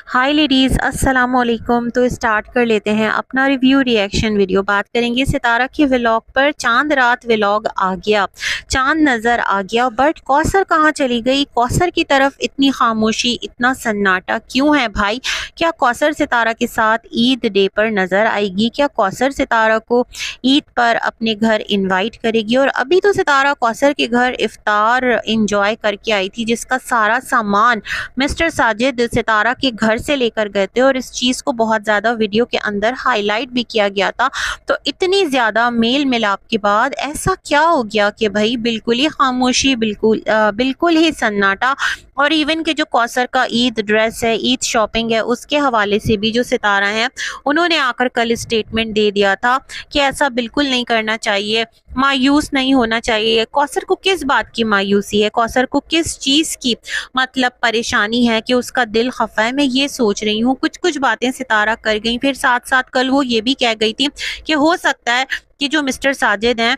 हाय ladies, अस्सलाम वालेकुम। तो स्टार्ट कर लेते हैं अपना रिव्यू रिएक्शन वीडियो। बात करेंगे सितारा के व्लॉग पर। चांद रात व्लॉग आ गया, चांद नज़र आ गया, बट कौसर कहाँ चली गई? कौसर की तरफ इतनी खामोशी, इतना सन्नाटा क्यों है भाई? क्या कौसर सितारा के साथ ईद डे पर नज़र आएगी? क्या कौसर सितारा को ईद पर अपने घर इनवाइट करेगी? और अभी तो सितारा कौसर के घर इफ्तार इंजॉय करके आई थी, जिसका सारा सामान मिस्टर साजिद सितारा के घर से लेकर गए थे और इस चीज़ को बहुत ज़्यादा वीडियो के अंदर हाईलाइट भी किया गया था। तो इतनी ज़्यादा मेल मिलाप के बाद ऐसा क्या हो गया कि भाई बिल्कुल ही खामोशी, बिल्कुल ही सन्नाटा। और इवन के जो कौसर का ईद ड्रेस है, ईद शॉपिंग है, उसके हवाले से भी जो सितारा हैं उन्होंने आकर कल स्टेटमेंट दे दिया था कि ऐसा बिल्कुल नहीं करना चाहिए, मायूस नहीं होना चाहिए। कौसर को किस बात की मायूसी है? कौसर को किस चीज़ की मतलब परेशानी है कि उसका दिल खफा है? मैं ये सोच रही हूँ। कुछ कुछ बातें सितारा कर गई, फिर साथ साथ कल वो ये भी कह गई थी कि हो सकता है कि जो मिस्टर साजिद हैं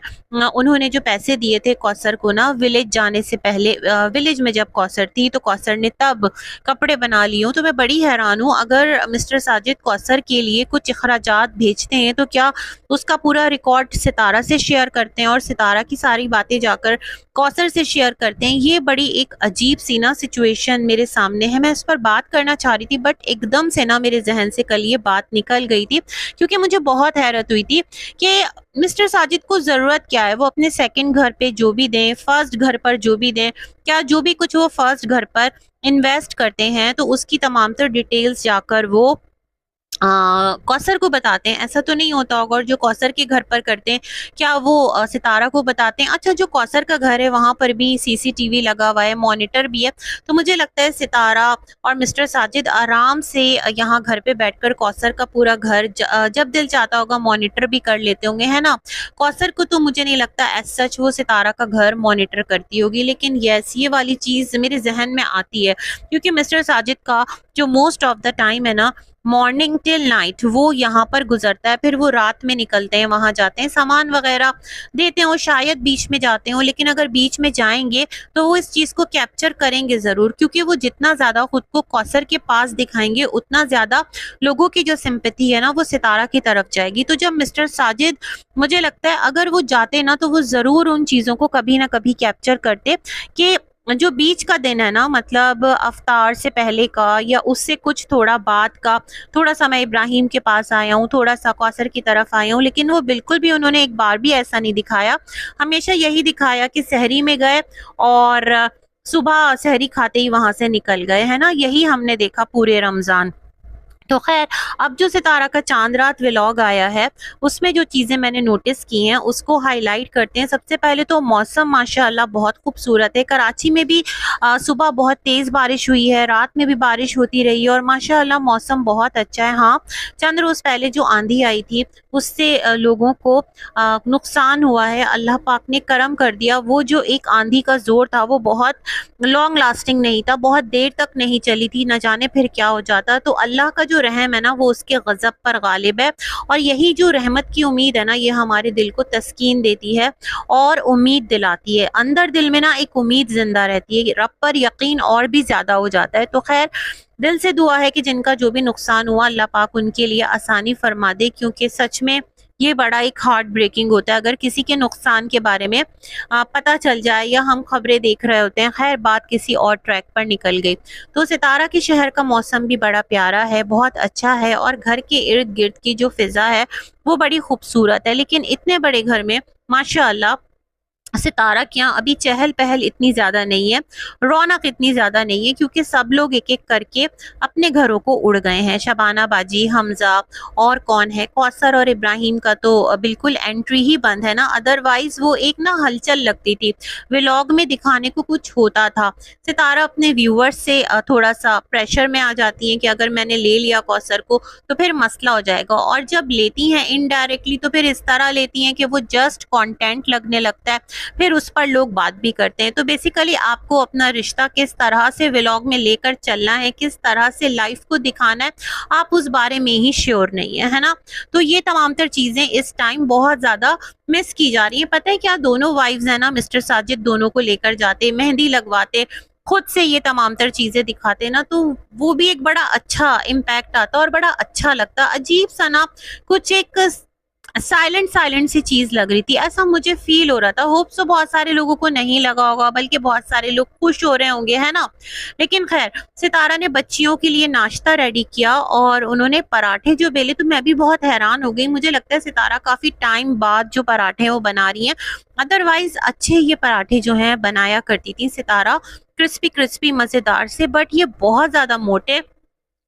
उन्होंने जो पैसे दिए थे कौसर को ना विलेज जाने से पहले, विलेज में जब कौसर थी तो कौसर ने तब कपड़े बना लिए हूँ। तो मैं बड़ी हैरान हूँ, अगर मिस्टर साजिद कौसर के लिए कुछ अखराजात भेजते हैं तो क्या उसका पूरा रिकॉर्ड सितारा से शेयर करते हैं और सितारा की सारी बातें जाकर कौसर से शेयर करते हैं? ये बड़ी एक अजीब सी ना सिचुएशन मेरे सामने है। मैं इस पर बात करना चाह रही थी बट एकदम से ना मेरे जहन से कल ये बात निकल गई थी, क्योंकि मुझे बहुत हैरत हुई थी कि मिस्टर साजिद को ज़रूरत क्या है? वो अपने सेकंड घर पे जो भी दें, फर्स्ट घर पर जो भी दें, क्या जो भी कुछ वो फर्स्ट घर पर इन्वेस्ट करते हैं तो उसकी तमाम तर डिटेल्स जाकर वो कौसर को बताते हैं? ऐसा तो नहीं होता होगा। और जो कौसर के घर पर करते हैं क्या वो सितारा को बताते हैं? अच्छा, जो कौसर का घर है वहां पर भी सीसीटीवी लगा हुआ है, मॉनिटर भी है। तो मुझे लगता है सितारा और मिस्टर साजिद आराम से यहाँ घर पे बैठकर कौसर का पूरा घर जब दिल चाहता होगा मॉनिटर भी कर लेते होंगे, है ना? कौसर को तो मुझे नहीं लगता एज सच वो सितारा का घर मॉनिटर करती होगी, लेकिन यस, ये वाली चीज मेरे जहन में आती है क्योंकि मिस्टर साजिद का जो मोस्ट ऑफ द टाइम है ना, मॉर्निंग टिल नाइट वो यहाँ पर गुजरता है। फिर वो रात में निकलते हैं, वहां जाते हैं, सामान वगैरह देते हो, शायद बीच में जाते हो, लेकिन अगर बीच में जाएंगे तो वो इस चीज को कैप्चर करेंगे जरूर, क्योंकि वो जितना ज्यादा खुद को कौसर के पास दिखाएंगे उतना ज्यादा लोगों की जो सिंपैथी है ना वो सितारा की तरफ जाएगी। तो जब मिस्टर साजिद, मुझे लगता है अगर वो जाते ना तो वो जरूर उन चीजों को कभी ना कभी कैप्चर करते कि जो बीच का दिन है ना, मतलब अफ्तार से पहले का या उससे कुछ थोड़ा बाद का, थोड़ा सा मैं इब्राहिम के पास आया हूँ, थोड़ा सा कौसर की तरफ आया हूँ, लेकिन वो बिल्कुल भी उन्होंने एक बार भी ऐसा नहीं दिखाया। हमेशा यही दिखाया कि सहरी में गए और सुबह सहरी खाते ही वहां से निकल गए, है ना? यही हमने देखा पूरे रमजान। तो खैर, अब जो सितारा का चांद रात व्लॉग आया है उसमें जो चीज़ें मैंने नोटिस की हैं उसको हाईलाइट करते हैं। सबसे पहले तो मौसम माशाल्लाह बहुत खूबसूरत है। कराची में भी सुबह बहुत तेज़ बारिश हुई है, रात में भी बारिश होती रही है और माशाल्लाह मौसम बहुत अच्छा है। हाँ, चंद रोज़ पहले जो आंधी आई थी उससे लोगों को नुकसान हुआ है। अल्लाह पाक ने करम कर दिया। वो जो एक आंधी का जोर था वो बहुत लॉन्ग लास्टिंग नहीं था, बहुत देर तक नहीं चली थी, न जाने फिर क्या हो जाता। तो अल्लाह का जो रहम है ना वो उसके गज़ब पर गालिब है और यही जो रहमत की उम्मीद है ना ये हमारे दिल को तस्कीन देती है और उम्मीद दिलाती है। अंदर दिल में ना एक उम्मीद जिंदा रहती है, रब पर यकीन और भी ज्यादा हो जाता है। तो खैर, दिल से दुआ है कि जिनका जो भी नुकसान हुआ अल्लाह पाक उनके लिए आसानी फरमा दे, क्योंकि सच में ये बड़ा एक हार्ट ब्रेकिंग होता है अगर किसी के नुकसान के बारे में पता चल जाए या हम खबरें देख रहे होते हैं। खैर, बात किसी और ट्रैक पर निकल गई। तो सितारा के शहर का मौसम भी बड़ा प्यारा है, बहुत अच्छा है और घर के इर्द गिर्द की जो फिजा है वो बड़ी खूबसूरत है। लेकिन इतने बड़े घर में माशाअल्लाह सितारा के यहाँ अभी चहल पहल इतनी ज्यादा नहीं है, रौनक इतनी ज्यादा नहीं है, क्योंकि सब लोग एक एक करके अपने घरों को उड़ गए हैं। शबाना बाजी, हमजा और कौन है, कौसर और इब्राहिम का तो बिल्कुल एंट्री ही बंद है ना। अदरवाइज वो एक ना हलचल लगती थी, व्लॉग में दिखाने को कुछ होता था। सितारा अपने व्यूअर्स से थोड़ा सा प्रेशर में आ जाती हैं कि अगर मैंने ले लिया कौसर को तो फिर मसला हो जाएगा, और जब लेती हैं इनडायरेक्टली तो फिर इस तरह लेती हैं कि वो जस्ट कंटेंट लगने लगता है, फिर उस पर लोग बात भी करते हैं। तो बेसिकली आपको अपना रिश्ता किस तरह से व्लॉग में लेकर चलना है, किस तरह से लाइफ को दिखाना है, आप उस बारे में ही श्योर नहीं है ना। तो ये तमाम तर चीजें इस टाइम बहुत ज्यादा मिस की जा रही है। पता है क्या, दोनों वाइफ्स है ना, मिस्टर साजिद दोनों को लेकर जाते, मेहंदी लगवाते, खुद से ये तमाम तर चीजें दिखाते ना, तो वो भी एक बड़ा अच्छा इम्पैक्ट आता और बड़ा अच्छा लगता। अजीब सा ना कुछ एक साइलेंट साइलेंट सी चीज लग रही थी, ऐसा मुझे फील हो रहा था। होप सो बहुत सारे लोगों को नहीं लगा होगा, बल्कि बहुत सारे लोग खुश हो रहे होंगे, है ना। लेकिन खैर, सितारा ने बच्चियों के लिए नाश्ता रेडी किया और उन्होंने पराठे जो बेले, तो मैं भी बहुत हैरान हो गई। मुझे लगता है सितारा काफी टाइम बाद जो पराठे हैं वो बना रही हैं, अदरवाइज अच्छे ये पराठे जो हैं बनाया करती थी सितारा, क्रिस्पी क्रिस्पी मजेदार से। बट ये बहुत ज्यादा मोटे,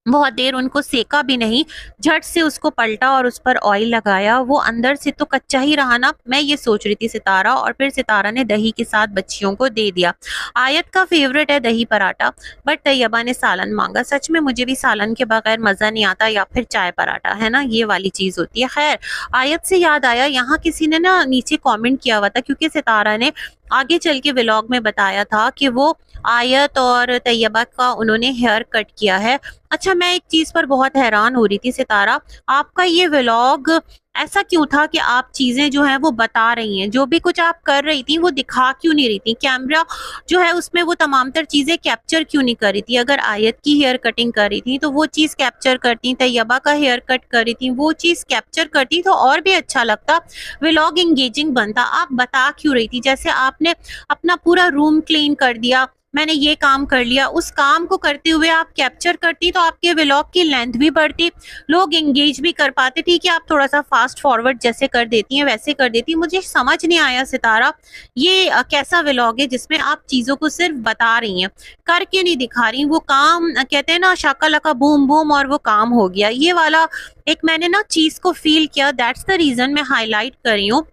बहुत देर उनको सेका भी नहीं, झट से उसको पलटा और उस पर ऑयल लगाया। वो अंदर से तो कच्चा ही रहा ना, मैं ये सोच रही थी सितारा। और फिर सितारा ने दही के साथ बच्चियों को दे दिया। आयत का फेवरेट है दही पराठा, बट तैयबा ने सालन मांगा। सच में मुझे भी सालन के बगैर मजा नहीं आता, या फिर चाय पराठा, है ना, ये वाली चीज होती है। खैर, आयत से याद आया, यहाँ किसी ने ना नीचे कॉमेंट किया हुआ था, क्योंकि सितारा ने आगे चल के व्लॉग में बताया था कि वो आयत और तैयबा का उन्होंने हेयर कट किया है। अच्छा, मैं एक चीज पर बहुत हैरान हो रही थी सितारा, आपका ये व्लॉग ऐसा क्यों था कि आप चीजें जो है वो बता रही हैं, जो भी कुछ आप कर रही थी वो दिखा क्यों नहीं रही थी? कैमरा जो है उसमें वो तमाम तर चीजें कैप्चर क्यों नहीं कर रही थी? अगर आयत की हेयर कटिंग कर रही थी तो वो चीज कैप्चर करती, तैयबा का हेयर कट कर रही थी वो चीज कैप्चर करती, तो और भी अच्छा लगता, व्लॉग एंगेजिंग बनता। आप बता क्यों रही थी? जैसे आपने अपना पूरा रूम क्लीन कर दिया, मैंने ये काम कर लिया, उस काम को करते हुए आप कैप्चर करती तो आपके व्लॉग की लेंथ भी बढ़ती, लोग एंगेज भी कर पाते। ठीक है, आप थोड़ा सा फास्ट फॉरवर्ड जैसे कर देती हैं वैसे कर देती। मुझे समझ नहीं आया सितारा, ये कैसा व्लॉग है जिसमें आप चीजों को सिर्फ बता रही हैं, करके नहीं दिखा रही। वो काम कहते हैं ना, शाका लका बूम बूम और वो काम हो गया, ये वाला एक मैंने ना चीज को फील किया। दैट्स द रीजन मैं हाईलाइट कर रही हूँ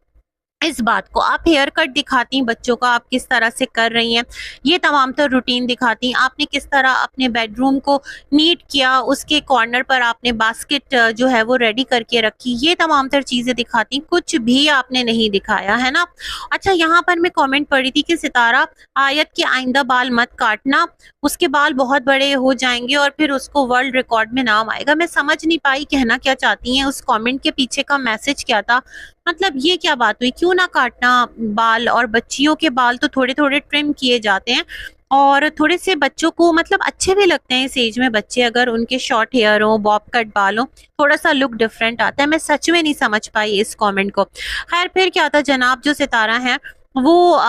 इस बात को। आप हेयर कट दिखाती हैं बच्चों का, आप किस तरह से कर रही हैं, ये तमाम तो रूटीन दिखाती हैं। आपने किस तरह अपने बेडरूम को नीट किया, उसके कॉर्नर पर आपने बास्केट जो है वो रेडी करके रखी, ये तमाम तर चीजें दिखाती, कुछ भी आपने नहीं दिखाया, है ना। अच्छा, यहाँ पर मैं कमेंट पढ़ी थी कि सितारा, आयत के आइंदा बाल मत काटना, उसके बाल बहुत बड़े हो जाएंगे और फिर उसको वर्ल्ड रिकॉर्ड में नाम आएगा। मैं समझ नहीं पाई कहना क्या चाहती हैं, उस कमेंट के पीछे का मैसेज क्या था, मतलब ये क्या बात हुई? क्यों ना काटना बाल? और बच्चियों के बाल तो थोड़े थोड़े ट्रिम किए जाते हैं, और थोड़े से बच्चों को मतलब अच्छे भी लगते हैं इस एज में बच्चे, अगर उनके शॉर्ट हेयर हो, बॉब कट बाल हो, थोड़ा सा लुक डिफरेंट आता है। मैं सच में नहीं समझ पाई इस कमेंट को। खैर, फिर क्या था, जनाब जो सितारा है वो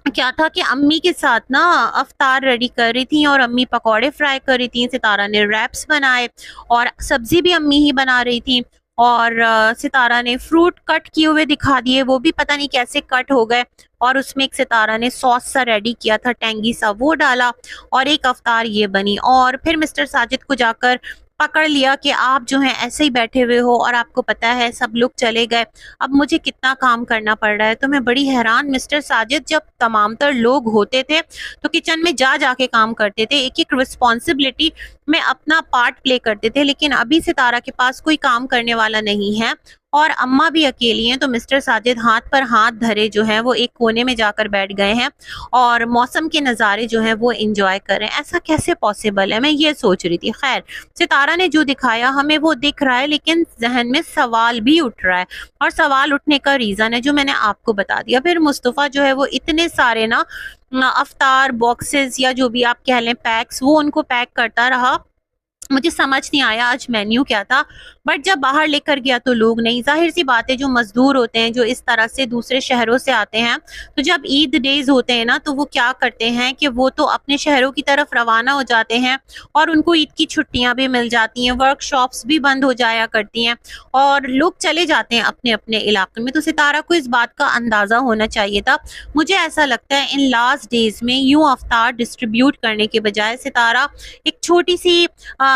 क्या था कि अम्मी के साथ ना अफ्तार रेडी कर रही थी, और अम्मी पकौड़े फ्राई कर रही थी, सितारा ने रैप्स बनाए, और सब्जी भी अम्मी ही बना रही थी। और सितारा ने फ्रूट कट किए हुए दिखा दिए, वो भी पता नहीं कैसे कट हो गए, और उसमें एक सितारा ने सॉस सा रेडी किया था, टेंगी सा, वो डाला, और एक अफ्तार ये बनी। और फिर मिस्टर साजिद को जाकर पकड़ लिया कि आप जो हैं ऐसे ही बैठे हुए हो, और आपको पता है सब लोग चले गए, अब मुझे कितना काम करना पड़ रहा है। तो मैं बड़ी हैरान, मिस्टर साजिद जब तमाम तर लोग होते थे तो किचन में जा जाके काम करते थे, एक एक रिस्पॉन्सिबिलिटी में अपना पार्ट प्ले करते थे, लेकिन अभी सितारा के पास कोई काम करने वाला नहीं है और अम्मा भी अकेली हैं, तो मिस्टर साजिद हाथ पर हाथ धरे जो है वो एक कोने में जाकर बैठ गए हैं और मौसम के नज़ारे जो है वो एंजॉय कर रहे हैं। ऐसा कैसे पॉसिबल है, मैं ये सोच रही थी। खैर, सितारा ने जो दिखाया हमें वो दिख रहा है, लेकिन जहन में सवाल भी उठ रहा है, और सवाल उठने का रीज़न है जो मैंने आपको बता दिया। फिर मुस्तफ़ा जो है वो इतने सारे ना अफ्तार बॉक्सेस या जो भी आप कह लें पैक्स, वो उनको पैक करता रहा। मुझे समझ नहीं आया आज मेन्यू क्या था, बट जब बाहर लेकर गया तो लोग नहीं। जाहिर सी बात है, जो मजदूर होते हैं जो इस तरह से दूसरे शहरों से आते हैं, तो जब ईद डेज होते हैं ना, तो वो क्या करते हैं कि वो तो अपने शहरों की तरफ रवाना हो जाते हैं, और उनको ईद की छुट्टियां भी मिल जाती हैं, वर्कशॉप्स भी बंद हो जाया करती हैं, और लोग चले जाते हैं अपने अपने इलाके में। तो सितारा को इस बात का अंदाजा होना चाहिए था। मुझे ऐसा लगता है इन लास्ट डेज में यूं अफ्तार डिस्ट्रीब्यूट करने के बजाय सितारा एक छोटी सी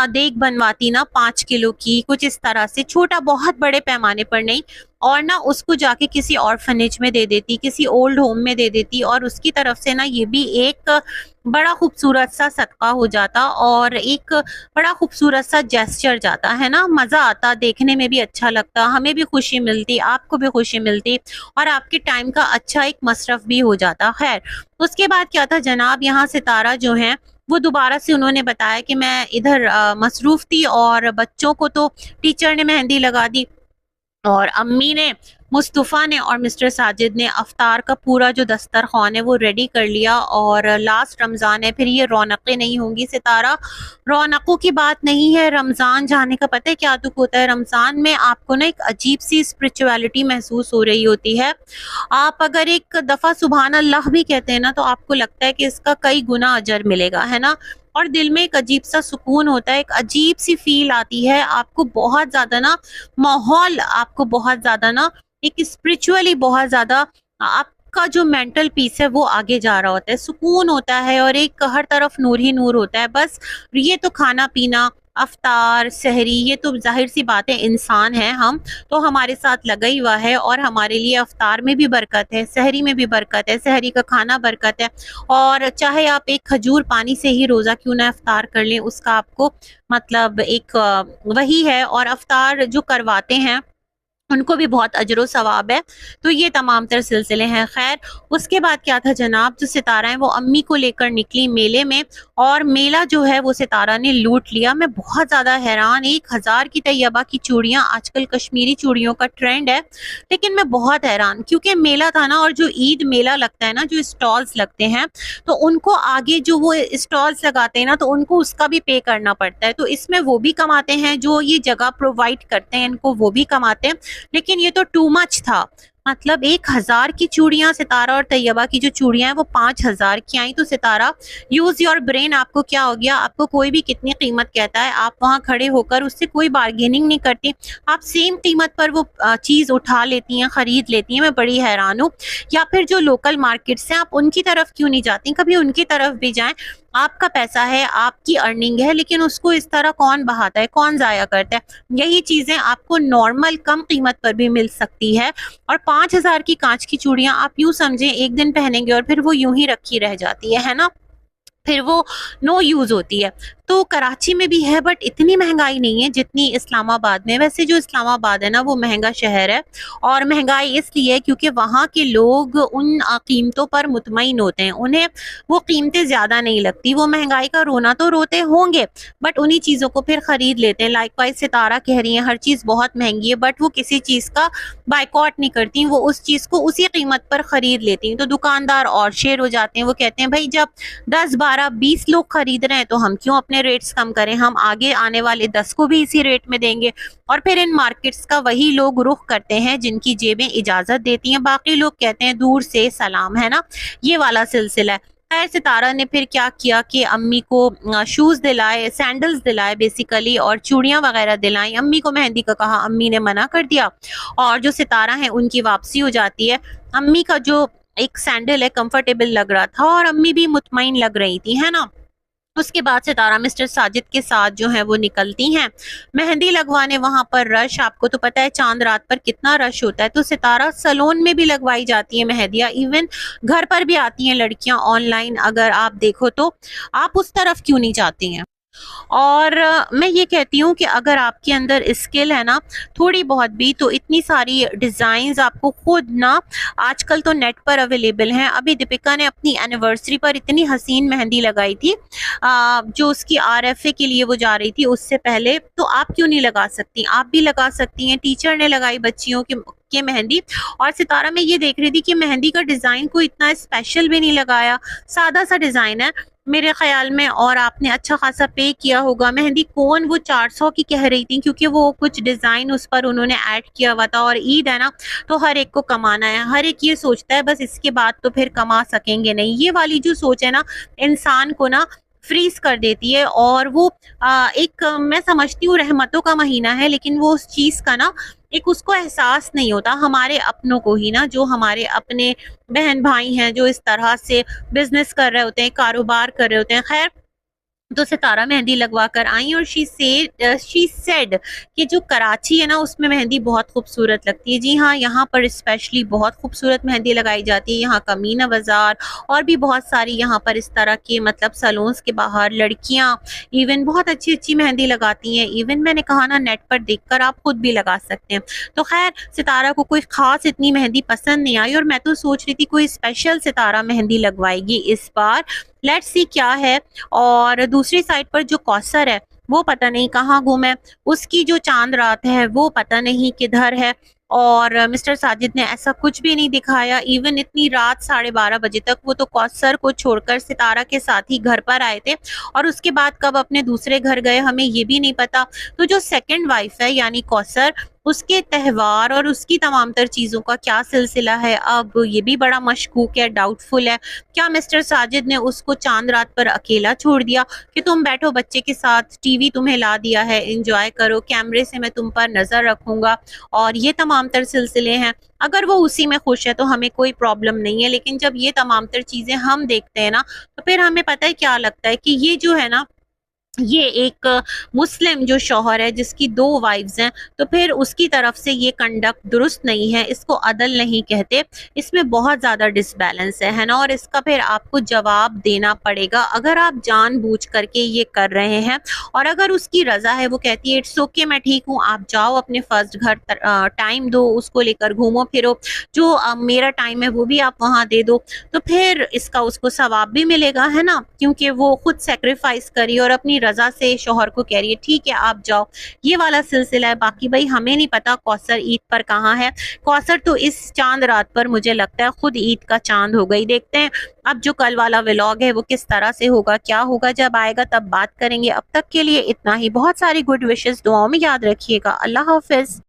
देग बनवाती ना 5 किलो की, कुछ इस तरह से छोटा, बहुत बड़े पैमाने पर नहीं, और ना उसको जाके किसी ऑर्फनेज में दे देती, किसी ओल्ड होम में दे देती, और उसकी तरफ से ना ये भी एक बड़ा खूबसूरत सा सदका हो जाता और एक बड़ा खूबसूरत सा जेस्चर जाता, है ना। मज़ा आता, देखने में भी अच्छा लगता, हमें भी खुशी मिलती, आपको भी खुशी मिलती, और आपके टाइम का अच्छा एक मसरफ भी हो जाता। खैर, उसके बाद क्या था जनाब, यहाँ सितारा जो है वो दोबारा से उन्होंने बताया कि मैं इधर मसरूफ थी, और बच्चों को तो टीचर ने मेहंदी लगा दी, और अम्मी ने मुस्तफ़ा ने और मिस्टर साजिद ने अफ्तार का पूरा जो दस्तरखान है वो रेडी कर लिया और लास्ट रमज़ान है, फिर ये रौनकें नहीं होंगी सितारा। रौनकों की बात नहीं है, रमज़ान जाने का पता है क्या दुख होता है। रमज़ान में आपको ना एक अजीब सी स्पिरिचुअलिटी महसूस हो रही होती है। आप अगर एक दफ़ा सुबहान अल्लाह भी कहते हैं ना तो आपको लगता है कि इसका कई गुना अजर मिलेगा, है ना। और दिल में एक अजीब सा सुकून होता है, एक अजीब सी फील आती है आपको, बहुत ज़्यादा ना माहौल आपको बहुत ज़्यादा ना एक स्पिरिचुअली बहुत ज़्यादा आपका जो मेंटल पीस है वो आगे जा रहा होता है, सुकून होता है और एक हर तरफ नूर ही नूर होता है। बस ये तो खाना पीना, अफ्तार, सहरी, ये तो जाहिर सी बात है, इंसान है हम, तो हमारे साथ लगा ही हुआ है और हमारे लिए अफ्तार में भी बरकत है, सहरी में भी बरकत है, सहरी का खाना बरकत है। और चाहे आप एक खजूर पानी से ही रोज़ा क्यों ना अफ्तार कर लें, उसका आपको मतलब एक वही है। और अफ्तार जो करवाते हैं उनको भी बहुत अजर सवाब है। तो ये तमाम तर सिलसिले हैं। खैर, उसके बाद क्या था जनाब, जो सितारा है वो अम्मी को लेकर निकली मेले में और मेला जो है वो सितारा ने लूट लिया। मैं बहुत ज़्यादा हैरान, 1000 की तैयबा की चूड़ियाँ, आजकल कश्मीरी चूड़ियों का ट्रेंड है, लेकिन मैं बहुत हैरान क्योंकि मेला था ना, और जो ईद मेला लगता है ना, जो स्टॉल्स लगते हैं तो उनको आगे जो वो स्टॉल्स लगाते हैं ना तो उनको उसका भी पे करना पड़ता है। तो इसमें वो भी कमाते हैं, जो ये जगह प्रोवाइड करते हैं इनको वो भी कमाते हैं, लेकिन ये तो टू मच था। मतलब 1000 की चूड़ियां, सितारा और तैयबा की जो चूड़ियां हैं वो 5000 की आई। तो सितारा, यूज योर ब्रेन, आपको क्या हो गया, आपको कोई भी कितनी कीमत कहता है, आप वहां खड़े होकर उससे कोई बार्गेनिंग नहीं करती, आप सेम कीमत पर वो चीज उठा लेती हैं, खरीद लेती हैं। मैं बड़ी हैरान हूँ। या फिर जो लोकल मार्केट्स हैं आप उनकी तरफ क्यों नहीं जाती, कभी उनकी तरफ भी जाएं। आपका पैसा है, आपकी अर्निंग है, लेकिन उसको इस तरह कौन बहाता है, कौन जाया करता है। यही चीजें आपको नॉर्मल कम कीमत पर भी मिल सकती है। और 5000 की कांच की चूड़ियां आप यूं समझें एक दिन पहनेंगे और फिर वो यूं ही रखी रह जाती है ना, फिर वो नो यूज होती है। तो कराची में भी है बट इतनी महंगाई नहीं है जितनी इस्लामाबाद में। वैसे जो इस्लामाबाद है ना वो महंगा शहर है, और महंगाई इसलिए क्योंकि वहाँ के लोग उन कीमतों पर मुतमईन होते हैं, उन्हें वो कीमतें ज़्यादा नहीं लगती। वो महंगाई का रोना तो रोते होंगे बट उन्हीं चीज़ों को फिर ख़रीद लेते हैं। लाइकवाइज सितारा कह रही है हर चीज़ बहुत महंगी है, बट वो किसी चीज़ का बाइकआउट नहीं करती, वो उस चीज़ को उसी कीमत पर ख़रीद लेती हैं। तो दुकानदार और शेर हो जाते हैं, वो कहते हैं भाई जब 10, 12, 20 लोग खरीद रहे हैं तो हम क्यों अपने रेट्स कम करें, हम आगे आने वाले 10 को भी इसी रेट में देंगे। और फिर इन मार्केट्स का वही लोग रुख करते हैं जिनकी जेबें इजाजत देती हैं, बाकी लोग कहते हैं दूर से सलाम, है ना, ये वाला सिलसिला है। खैर, सितारा ने फिर क्या किया कि अम्मी को शूज दिलाए, सैंडल्स दिलाए बेसिकली, और चूड़ियां वगैरह दिलाई। अम्मी को मेहंदी का कहा, अम्मी ने मना कर दिया, और जो सितारा है उनकी वापसी हो जाती है। अम्मी का जो एक सैंडल है कंफर्टेबल लग रहा था और अम्मी भी मुतमईन लग रही थी, है ना। उसके बाद सितारा मिस्टर साजिद के साथ जो है वो निकलती हैं मेहंदी लगवाने। वहां पर रश, आपको तो पता है चांद रात पर कितना रश होता है। तो सितारा सैलून में भी लगवाई जाती है मेहंदियां, इवन घर पर भी आती हैं लड़कियां ऑनलाइन, अगर आप देखो तो। आप उस तरफ क्यों नहीं जाती हैं। और मैं ये कहती हूँ कि अगर आपके अंदर स्किल है ना थोड़ी बहुत भी, तो इतनी सारी डिज़ाइंस आपको खुद ना आजकल तो नेट पर अवेलेबल हैं। अभी दीपिका ने अपनी एनिवर्सरी पर इतनी हसीन मेहंदी लगाई थी, जो उसकी RFA के लिए वो जा रही थी उससे पहले। तो आप क्यों नहीं लगा सकती, आप भी लगा सकती हैं। टीचर ने लगाई बच्चियों के मेहंदी, और सितारा में ये देख रही थी कि मेहंदी का डिज़ाइन को इतना स्पेशल भी नहीं लगाया, सादा सा डिज़ाइन है मेरे ख्याल में, और आपने अच्छा खासा पे किया होगा। मेहंदी कौन वो 400 की कह रही थी, क्योंकि वो कुछ डिज़ाइन उस पर उन्होंने ऐड किया हुआ था। और ईद है ना तो हर एक को कमाना है, हर एक ये सोचता है बस इसके बाद तो फिर कमा सकेंगे नहीं। ये वाली जो सोच है ना इंसान को ना फ्रीज कर देती है। और वो एक मैं समझती हूँ रहमतों का महीना है, लेकिन वो उस चीज़ का ना एक उसको एहसास नहीं होता। हमारे अपनों को ही ना, जो हमारे अपने बहन भाई हैं जो इस तरह से बिजनेस कर रहे होते हैं, कारोबार कर रहे होते हैं। खैर, तो सितारा मेहंदी लगवा कर आई और शी सेड कि जो कराची है ना उसमें मेहंदी बहुत खूबसूरत लगती है। जी हाँ, यहाँ पर स्पेशली बहुत खूबसूरत मेहंदी लगाई जाती है। यहाँ का मीना बाज़ार और भी बहुत सारी यहाँ पर इस तरह के मतलब सैलून्स के बाहर लड़कियाँ इवन बहुत अच्छी अच्छी मेहंदी लगाती हैं। इवन मैंने कहा ना नेट पर देखकर आप खुद भी लगा सकते हैं। तो खैर, सितारा को कोई ख़ास इतनी मेहंदी पसंद नहीं आई और मैं तो सोच रही थी कोई स्पेशल सितारा मेहंदी लगवाएगी इस बार, लेट्स सी क्या है। और दूसरी साइड पर जो कौसर है वो पता नहीं कहाँ गुम है, उसकी जो चांद रात है वो पता नहीं किधर है। और मिस्टर साजिद ने ऐसा कुछ भी नहीं दिखाया। इवन इतनी रात 12:30 बजे तक वो तो कौसर को छोड़कर सितारा के साथ ही घर पर आए थे और उसके बाद कब अपने दूसरे घर गए हमें ये भी नहीं पता। तो जो सेकंड वाइफ है यानी कौसर, उसके त्यौहार और उसकी तमाम तर चीज़ों का क्या सिलसिला है, अब ये भी बड़ा मशकूक है, डाउटफुल है। क्या मिस्टर साजिद ने उसको चांद रात पर अकेला छोड़ दिया कि तुम बैठो बच्चे के साथ, टीवी तुम्हें ला दिया है, एंजॉय करो, कैमरे से मैं तुम पर नज़र रखूंगा और ये तमाम तर सिलसिले हैं। अगर वो उसी में खुश है तो हमें कोई प्रॉब्लम नहीं है, लेकिन जब ये तमाम तर चीज़ें हम देखते हैं ना तो फिर हमें पता है क्या लगता है कि ये जो है ना, ये एक मुस्लिम जो शौहर है जिसकी 2 वाइफ्स हैं, तो फिर उसकी तरफ से ये कंडक्ट दुरुस्त नहीं है, इसको अदल नहीं कहते, इसमें बहुत ज़्यादा डिसबैलेंस है ना। और इसका फिर आपको जवाब देना पड़ेगा अगर आप जानबूझ करके ये कर रहे हैं। और अगर उसकी रज़ा है, वो कहती है इट्स ओके मैं ठीक हूँ, आप जाओ अपने फर्स्ट घर, टाइम दो उसको लेकर, घूमो फिरो, जो मेरा टाइम है वो भी आप वहाँ दे दो, तो फिर इसका उसको सवाब भी मिलेगा, है ना, क्योंकि वो खुद सेक्रीफाइस करी और अपनी रजा से शौहर को कह रही है ठीक है आप जाओ। ये वाला सिलसिला है। बाकी भाई हमें नहीं पता कौसर ईद पर कहाँ है। कौसर तो इस चांद रात पर मुझे लगता है खुद ईद का चांद हो गई। देखते हैं अब जो कल वाला व्लॉग है वो किस तरह से होगा, क्या होगा, जब आएगा तब बात करेंगे। अब तक के लिए इतना ही। बहुत सारी गुड विशेस दुआओं में याद रखिएगा। अल्लाह हाफिज।